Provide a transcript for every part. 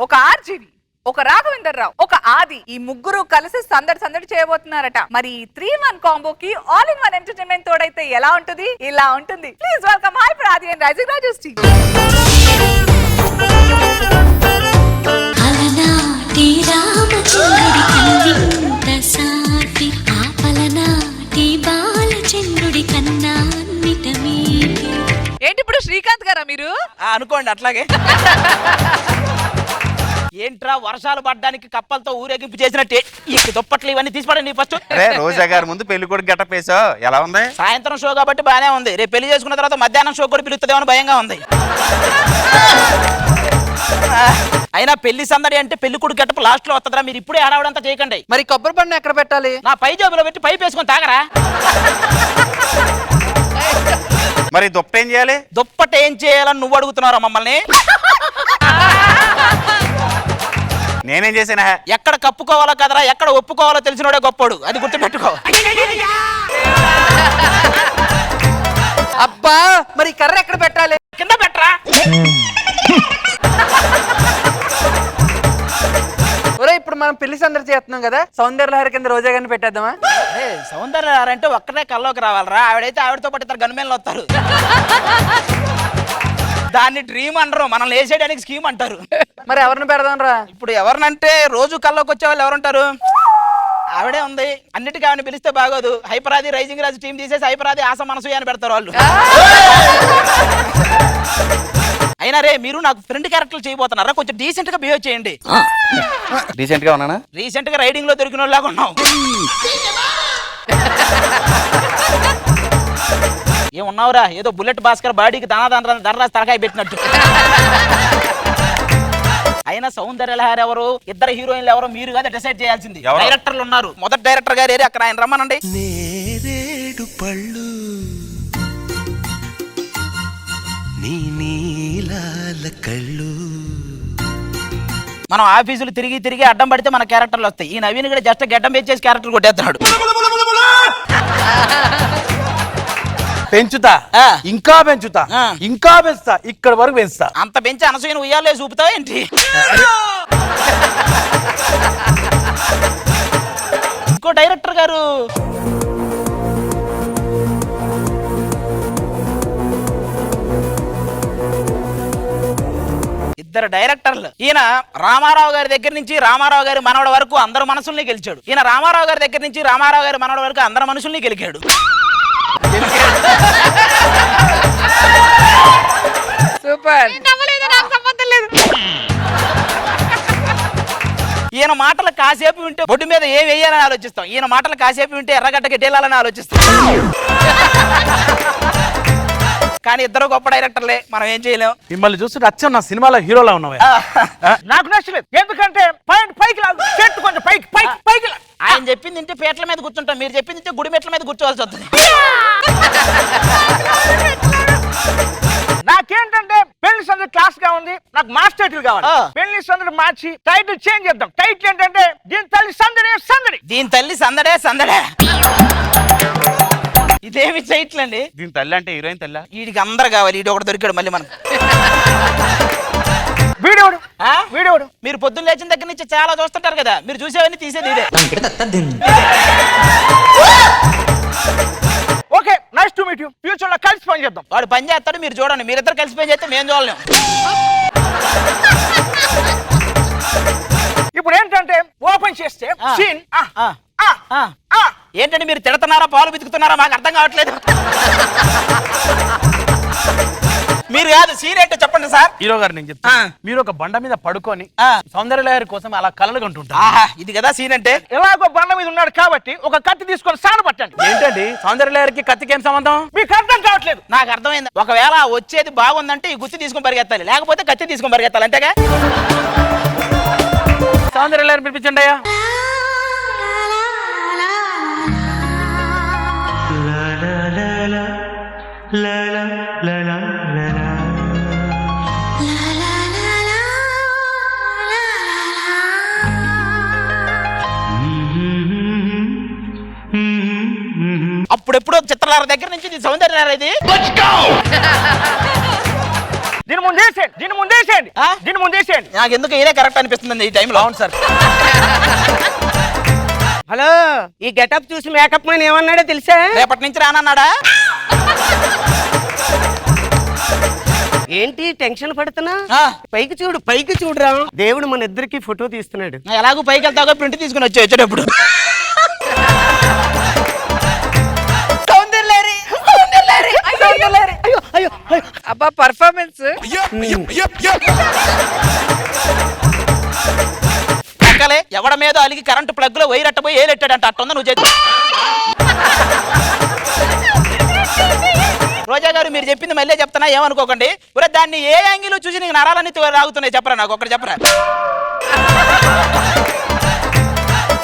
ఒక ఆర్జీవి, ఒక రాఘవేందర్ రావు, ఒక ఆది, ఈ ముగ్గురు కలిసి సందడి సందడి చేయబోతున్నారట. మరి 3-1 కాంబోకి ఆల్ ఇన్ వన్ ఎంటర్టైన్మెంట్ తోడైతే ఎలా ఉంటుంది? ఇలా ఉంటుంది. ప్లీజ్ వెల్కమ్ హై ఆది అండ్ రైజింగ్ రాజేష్ టీమ్. అలనాటి రామచంద్రుడి కన్నింత సాటి ఆపలనాటి బాలచంద్రుడి కన్నా అన్నిటమీటి. ఏంటి ఇప్పుడు శ్రీకాంత్ గారా మీరు? అనుకోండి అట్లాగే. ఏంట్రా వర్షాలు పడ్డానికి కప్పలతో ఊరేగింపు చేసినట్టే ఈ దుప్పట్లు ఇవన్నీ తీసిపడండి ఫస్ట్. రోజా గారి ముందు పెళ్లి కూడా గెటప్ వేసావు, ఎలా ఉంది? సాయంత్రం షో కాబట్టి బానే ఉంది. రేపు పెళ్లి చేసుకున్న తర్వాత మధ్యాహ్నం షో కూడా పిలుస్తుందేమో అని భయంగా ఉంది. అయినా పెళ్లి సందడి అంటే పెళ్లి కొడుకు గెటప్ లాస్ట్ లో వస్తుందిరా. మీరు ఇప్పుడే హడావుడంతా చేయకండి. మరి కొబ్బరి బండి ఎక్కడ పెట్టాలి? నా పై జేబులో పెట్టి పైప్ వేసుకొని తాగరా. మరి దుప్పటి ఏం చేయాలి? దుప్పటి ఏం చేయాలని నువ్వు అడుగుతున్నారా మమ్మల్ని? నేనేం చేసానా? ఎక్కడ కప్పుకోవాలో కదరా, ఎక్కడ ఒప్పుకోవాలో తెలిసినోడే గొప్పడు. అది గుర్తుపెట్టుకో. అబ్బా మరి కర్ర ఎక్కడ పెట్టాలి? కింద పెట్టరా. ఒరే ఇప్పుడు మనం పెళ్లి సందడి చేస్తున్నాం కదా, సౌందర్య లహరి కింద రోజా గారిని పెట్టేద్దామా? సౌందర్య అంటే ఒక్కటే కల్లోకి రావాలరా. ఆవిడైతే ఆవిడతో పాటు ఇద్దరు గన్మేన్లు వస్తారు. దాన్ని డ్రీమ్ అంటారు, మనం లేసేయడానికి స్కీమ్ అంటారు. మరి ఎవరిని పెడదాం రా? ఇప్పుడు ఎవరినంటే రోజు కల్లోకి వచ్చే వాళ్ళు ఎవరుంటారు? ఆవిడే ఉంది. అన్నిటికీ ఆవిడ పిలిస్తే బాగోదు. హైపరాది రైజింగ్ రాజు టీం తీసేసి హైపరాది ఆస మనసు అని పెడతారు వాళ్ళు. అయినా రే మీరు నాకు ఫ్రెండ్ క్యారెక్టర్లు చేయబోతున్నారా? కొంచెం డీసెంట్ గా బిహేవ్ చేయండి. డీసెంట్ గా ఉన్నానా? రీసెంట్ గా రైడింగ్ లో దొరికిన వాళ్ళగా ఉన్నావు. ఏమున్నావురా ఏదో బుల్లెట్ భాస్కర్ బాడీకి ధనరాజు తలకాయ పెట్టినట్టు. అయినా సౌందర్య లహరి ఎవరు, ఇద్దరు హీరోయిన్లు ఎవరు మీరు కదా డిసైడ్ చేయాల్సింది. డైరెక్టర్లు ఉన్నారు. మొదటి డైరెక్టర్ గారు అక్కడ ఆయన రమ్మనండి. నేరేడు పళ్ళు నీ నీలాల కళ్ళు. మనం ఆఫీసులు తిరిగి తిరిగి అడ్డం పడితే మన క్యారెక్టర్లు వస్తాయి. ఈ నవీన్ కూడా జస్ట్ గడ్డం పెంచేసి క్యారెక్టర్ కొట్టేస్తున్నాడు. పెంచుతా, ఇంకా పెంచుతా, ఇంకా పెంచుతా, ఇక్కడ వరకు పెంచుతా. అంత పెంచి అనసూయను ఉయ్యాలే చూపుతావు ఏంటి? ఇంకో డైరెక్టర్ గారు ఇద్దరు డైరెక్టర్లు. ఈయన రామారావు గారి దగ్గర నుంచి రామారావు గారి మనవడ వరకు అందరు మనసుల్ని గెలిచాడు. ఈయన రామారావు గారి దగ్గర నుంచి రామారావు గారి మనవడ వరకు అందరు మనుషుల్ని గెలిచాడు. సూపర్. ఈయన మాటలు కాసేపు వింటే బొడ్డు మీద ఏం వేయాలని ఆలోచిస్తాం. ఈయన మాటలు కాసేపు వింటే ఎర్రగడ్డ గెట్టేయాలని ఆలోచిస్తాం. కానీ ఇద్దరు గొప్ప డైరెక్టర్లే, మనం ఏం చేయలేం. మిమ్మల్ని చూస్తుంటే అచ్చం నా సినిమాలో హీరోలా ఉన్నావే. నాకు నచ్చలేదు. ఎందుకంటే పైకి చెట్టు కొంచెం పైకి. ఆయన చెప్పింది ఇంటే పేట్ల మీద కూర్చుంటాం, మీరు చెప్పింది ఇంటే గుడి మెట్ల మీద కూర్చోవాల్సి వస్తుంది. నాకేంటంటే పెళ్లి సందడి క్లాస్ గా ఉంది, నాకు మాస్ టైటిల్ కావాలి. పెళ్లి సందడి మార్చి టైటిల్ చేంజ్ చేద్దాం. టైటిల్ ఏంటంటే దీని తల్లి సందడే సందడి. దీని తల్లి సందడే సందడే. ఇదేమి టైటిల్ అండి? దీని తల్లి అంటే హీరోయిన్ తల్లి. వీడికి అందరు కావాలి. వీడు ఒకటి దొరికాడు మళ్ళీ మనకు. వీడియోడు మీరు పొద్దున్న లేచిన దగ్గర నుంచి చాలా చూస్తుంటారు కదా, మీరు చూసేవన్నీ తీసేది ఇదే. Okay, nice to meet you. Future లో కలిసి పని చేద్దాం. వాడు పని చేస్తాడు, మీరు చూడండి. మీరిద్దరు కలిసి పని చేస్తే మేము చూడలేం. ఇప్పుడు ఏంటంటే ఓపెన్ చేస్తే సీన్. ఏంటంటే మీరు తిడుతున్నారా పాలు బితుకుతున్నారా మాకు అర్థం కావట్లేదు. మీరు కాదు సీన్ ఏంటో చెప్పండి సార్. హీరో గారు నేను చెప్తా. మీరు ఒక బండ మీద పడుకొని సౌందర్య లహరి కోసం అలా కలలు కంటుంటారు. ఇది కదా సీన్ అంటే. ఎలాగో బండ మీద ఉన్నాడు కాబట్టి ఒక కత్తి తీసుకొని సాన పట్టండి. ఏంటండి సౌందర్య లహరికి కత్తికి ఏం సంబంధం? మీకు అర్థం కావట్లేదు. నాకు అర్థమైంది. ఒకవేళ వచ్చేది బాగుందంటే ఈ గుత్తి తీసుకొని పరిగెత్తాలి, లేకపోతే కత్తి తీసుకొని పరిగెత్తాలి, అంతేగా? సౌందర్య లహరి పిలిపించండి అయ్యా. అప్పుడెప్పుడు చిత్రలార దగ్గర నుంచి ఇది సౌందర్య ఇది దీని ముందేసేయండి, దీని ముందేసేయండి, ఆ? దీని ముందేసేయండి. నాకు ఎందుకు ఇదే కరెక్ట్ అనిపిస్తుంది ఈ టైంలో. అవును సార్. హలో, ఈ గెటప్ చూసి మేకప్ మ్యాన్ ఏమన్నాడో తెలుసా? రేపటి నుంచి రానన్నాడా? ఏంటి టెన్షన్ పడుతున్నా? ఆ. పైకి చూడు, పైకి చూడురా. దేవుడు మన ఇద్దరికి ఫోటో తీస్తున్నాడు. ఎలాగూ పైకి వెళ్తాగా ప్రింట్ తీసుకుని వచ్చేటప్పుడు. అయ్యో అయ్యో అయ్యో. అబ్బా పర్ఫార్మెన్స్ అక్కలే ఎవడ మీద అలిగి కరెంటు ప్లగ్ లో వైర్ అట్టపోయి ఏలెట్టాడంట. అట్టుందా నువ్వు చేతి. రోజా గారు మీరు చెప్పింది మళ్ళీ చెప్తున్నా, ఏమనుకోకండి. ఒరే దాన్ని ఏ యాంగిల్ చూసి నీకు నరాలన్నీ రాగుతున్నాయి చెప్పరా, నాకు ఒకటి చెప్పరా.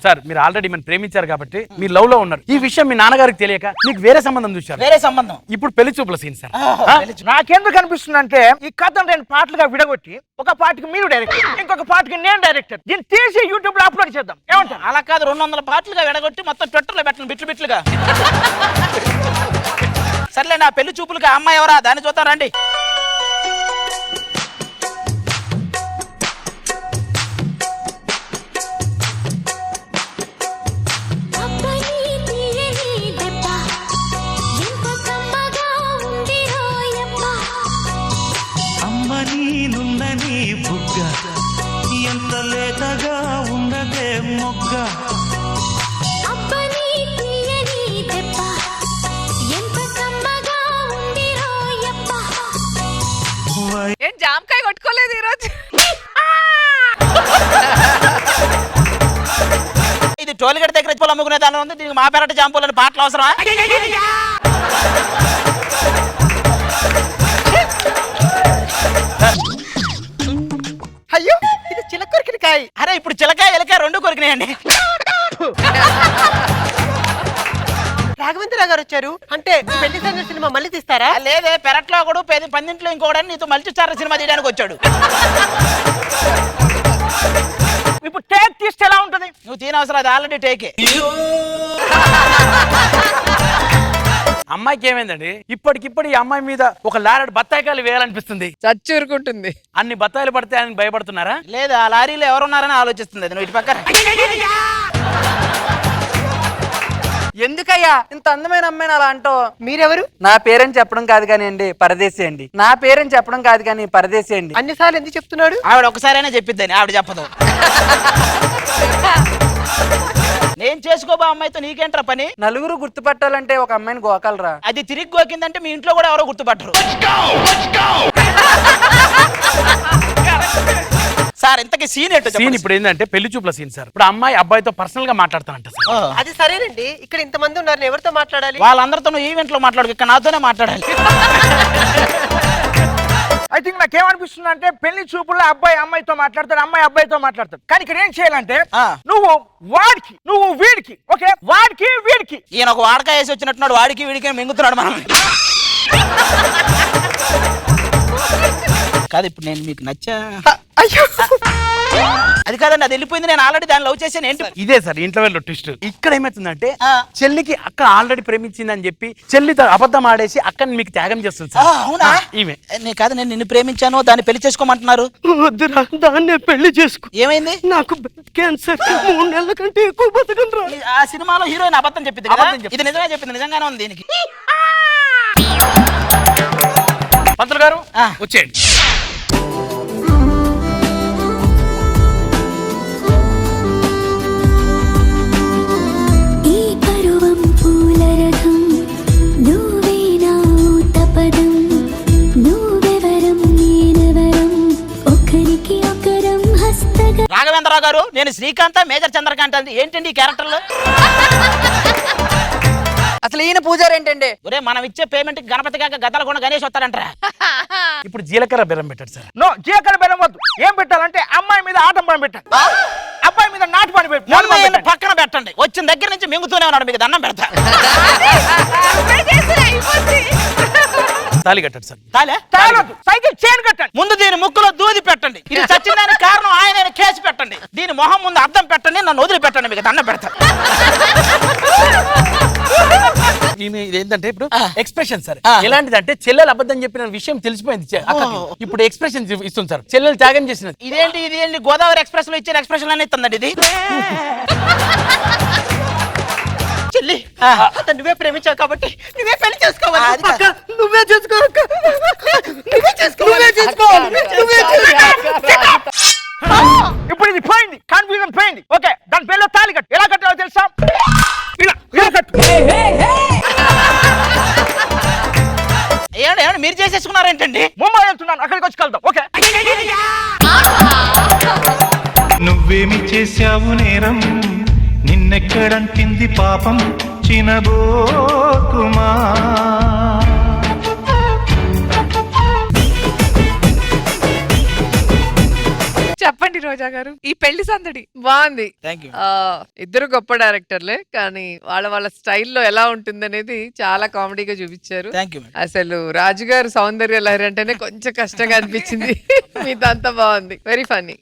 సార్ మీరు ఆల్రెడీ మనం ప్రేమించారు కాబట్టి మీరు లవ్ లో ఉన్నారు. ఈ విషయం మీ నాన్నగారికి తెలియక మీకు వేరే సంబంధం చూశారు. వేరే సంబంధం. ఇప్పుడు పెళ్లి చూపుల సీన్ సార్. నాకెందుకు అనిపిస్తుంది అంటే ఈ కథను 2 పార్ట్లుగా విడగొట్టి ఒక పార్ట్కి మీరు డైరెక్టర్, ఇంకొక పార్ట్కి నేను డైరెక్టర్, దీన్ని తీసి యూట్యూబ్ లో అప్లోడ్ చేద్దాం. ఏమంటారు? అలా కాదు, 200 పార్ట్లుగా విడగొట్టి మొత్తం ట్విట్టర్లో పెట్టండి, బిట్లు బిట్లుగా. సర్లే, నా పెళ్లి చూపులకి ఆ అమ్మాయి ఎవరా దాన్ని చూద్దాం రండి. అబ్బని తీయని దెబ్బ ఎంత కమ్మగా ఉంది రోయమ్మ. అమ్మ నీనున్న నీ బుగ్గ ఎంత లేతగా ఉన్నదే మొగ్గ. అబ్బని తీయని దెబ్బ ఎంత కమ్మగా ఉంది రోయమ్మ. ఏం జామకాయ కొట్టుకోలేదు ఈరోజు? ఇది టోల్గేట్ దగ్గర పూలు అమ్ముకునే దాని ఉంది, దీనికి మా పెరట జాంపూలని పాటలు అవసరమా? అయ్యో, ఇది చిలకొరికినకాయ. అరే ఇప్పుడు చిలకాయ ఎలకాయ 2 కొరికినాయండి. రాఘవేంద్ర గారు వచ్చారు అంటే పెళ్లి సందడి సినిమా మళ్ళీ తీస్తారా? లేదే, పెరట్లో ఒకడు పందింట్లో ఇంకోడని నీతో మల్టీ స్టార్ సినిమా తీయడానికి వచ్చాడు. ఇప్పుడు టేక్ తీస్తే ఎలా ఉంటుంది? నువ్వు తీనవసరం, అది ఆల్రెడీ టేకే. అమ్మాయికి ఏమైందండి? ఇప్పటికిప్పుడు ఈ అమ్మాయి మీద ఒక లారీ బత్తాయికాయలు వేయాలనిపిస్తుంది. చచ్చూరుకుంటుంది. అన్ని బత్తాయిలు పడితే ఆయన భయపడుతున్నారా? లేదు, ఆ లారీలో ఎవరున్నారని ఆలోచిస్తుంది అది. నువ్వు ఇటు పక్కన. ఎందుకయ్యా ఇంత అందమైన అమ్మాయిని అలా అంటో? మీరెవరు? నా పేరని చెప్పడం కాదు కానీ అండి, పరదేశీ అండి. నా పేరని చెప్పడం కాదు కానీ పరదేశీ అండి. అన్నిసార్లు ఎందుకు చెప్తున్నాడు? ఆవిడ ఒకసారైనా చెప్పిద్దని, ఆవిడ చెప్పదు. నేను చేసుకోబో అమ్మాయితో నీకేంట్రా పని? నలుగురు గుర్తుపట్టాలంటే ఒక అమ్మాయిని గోకలరా. అది తిరిగి గోకిందంటే మీ ఇంట్లో కూడా ఎవరో గుర్తుపట్టరు. సార్ ఇంతకీ సీన్ ఏంటో సీన్ ఇప్పుడు ఏంటంటే పెళ్లి చూపుల సీన్ సార్. ఇప్పుడు అమ్మాయి అబ్బాయితో పర్సనల్ గా మాట్లాడతానంట సార్. అది సరేనండి, ఇక్కడ ఇంతమంది ఉన్నారు, ఎవరితో మాట్లాడాలి? వాళ్ళందరితో నువ్వు ఈవెంట్ లో మాట్లాడు, ఇక్కడ నాతోనే మాట్లాడాలి. ఐ థింక్ నాకేమనిపిస్తుంది అంటే పెళ్లి చూపుల్లో అబ్బాయి అమ్మాయితో మాట్లాడతాడు, అమ్మాయి అబ్బాయితో మాట్లాడతాడు. కానీ ఇక్కడ ఏం చేయాలంటే నువ్వు వాడికి, నువ్వు వీడికి, ఓకే వాడికి వీడికి. ఈయన ఒక వాడకాయ వేసి వచ్చినట్టున్నాడు, వాడికి వీడికి మింగుతున్నాడు మనం. కాదు ఇప్పుడు నేను మీకు నచ్చా? అది కాదండి, అది వెళ్ళిపోయింది. నేను ఆల్రెడీ దాన్ని లవ్ చేశాను. ఏంటి ఇదే సార్ ఇంట్లో వెళ్ళి ట్విస్ట్. ఇక్కడ ఏమవుతుందంటే ఆ. చెల్లికి అక్క ఆల్రెడీ ప్రేమించిందని చెప్పి చెల్లితో అబద్ధం ఆడేసి అక్కని మీకు త్యాగం చేస్తుంది సార్. అవునా? ఈమె నేను కాదు, నేను నిన్ను ప్రేమించాను, దాన్ని పెళ్లి చేసుకోమంటున్నారు. వద్దురా, దాన్నే పెళ్లి చేసుకో. ఏమైంది? నాకు క్యాన్సర్, 3 నెలల కంటే ఎక్కువ బతకనురా. ఆ సినిమాలో హీరోయిన్ అబద్ధం చెప్పింది కదా? అబద్ధం చెప్పింది. ఇది నిజమే చెప్పింది, నిజంగానే ఉంది దీనికి. పంతులు గారు వచ్చేయండి. ఈ పరువం పూల రథం నువ్వే నా తపదం, నువ్వెవరం నేనెవరం, ఒకరికి ఒకరం హస్తగ. రాఘవేంద్రరావు గారు, నేను శ్రీకాంత్, మేజర్ చంద్రకాంత్ అండి. ఏంటండి ఈ క్యారెక్టర్లు? అసలు ఈయన పూజారి ఏంటండి? ఒరే మనం ఇచ్చే పేమెంట్ గణపతి కాక గద్దల కొండ గణేష్ వస్తారంటారా? ఇప్పుడు జీలకర్ర బెల్లం పెట్టాడు సార్. నో, జీలకర్ర బెల్లం వద్దు. ఏం పెట్టాలంటే అమ్మాయి మీద ఆటం పని పెట్టాలి, అబ్బాయి మీద నాటు పని ముందు పక్కన పెట్టండి. వచ్చిన దగ్గర నుంచి మింగుతూనే ఉన్నాడు, మీకు దండం పెడతా. తాళి కట్టాడు సార్. తాలే తాళొద్దు, సైకిల్ చైన్ కట్టండి. ముందు దీని ముక్కులో దూది పెట్టండి. ఇది చచ్చిందానికి కారణం ఆయన కేసు పెట్టండి. దీని మొహం ముందు అద్దం పెట్టండి, నన్ను వదిలి పెట్టండి, మీకు దండం పెడతా. ఈ ఇది ఏంటంటే ఇప్పుడు ఎక్స్ప్రెషన్ సార్ ఎలాంటిది అంటే చెల్లెలు అబద్ధం చెప్పిన విషయం తెలిసిపోయింది అక్కకి. ఇప్పుడు ఎక్స్ప్రెషన్ ఇస్తుంది సార్, చెల్లెలు త్యాగం చేసినది. ఇదేంటి గోదావరి ఎక్స్ప్రెస్ లో ఇచ్చిన ఎక్స్ప్రెషన్ అనే ఇస్తుందండి ఇది. చెల్లి అతను నువ్వే ప్రేమించావు కాబట్టి నువ్వే పెళ్లి చేసుకోవాలి. అక్క, నువ్వే చేసుకో అక్క. నువ్వే చేసుకోవాలి. ఇప్పుడు ఇది పోయింది, కన్ఫ్యూజన్ పోయింది. ఓకే, దాని పేరులో తాళి కట్టు. ఎలా కట్టాలో తెలుసా? ఇలా కట్టు. ఏమండి మీరు చేసేసుకున్నారేంటండి? ముంబై వెళ్తున్నాను, అక్కడికి వచ్చి కలుద్దాం. ఓకే, నువ్వేమి చేశావు నేరం, నిన్నెక్కడంటింది పాపం చినబోకుమా. చెప్పండి రోజా గారు, ఈ పెళ్లి సందడి బాగుంది. Thank you. ఇద్దరు గొప్ప డైరెక్టర్లే, కానీ వాళ్ళ స్టైల్లో ఎలా ఉంటుంది అనేది చాలా కామెడీగా చూపించారు. Thank you. అసలు రాజుగారు సౌందర్య లహరి అంటేనే కొంచెం కష్టంగా అనిపించింది. మీదంతా బాగుంది, వెరీ ఫన్నీ.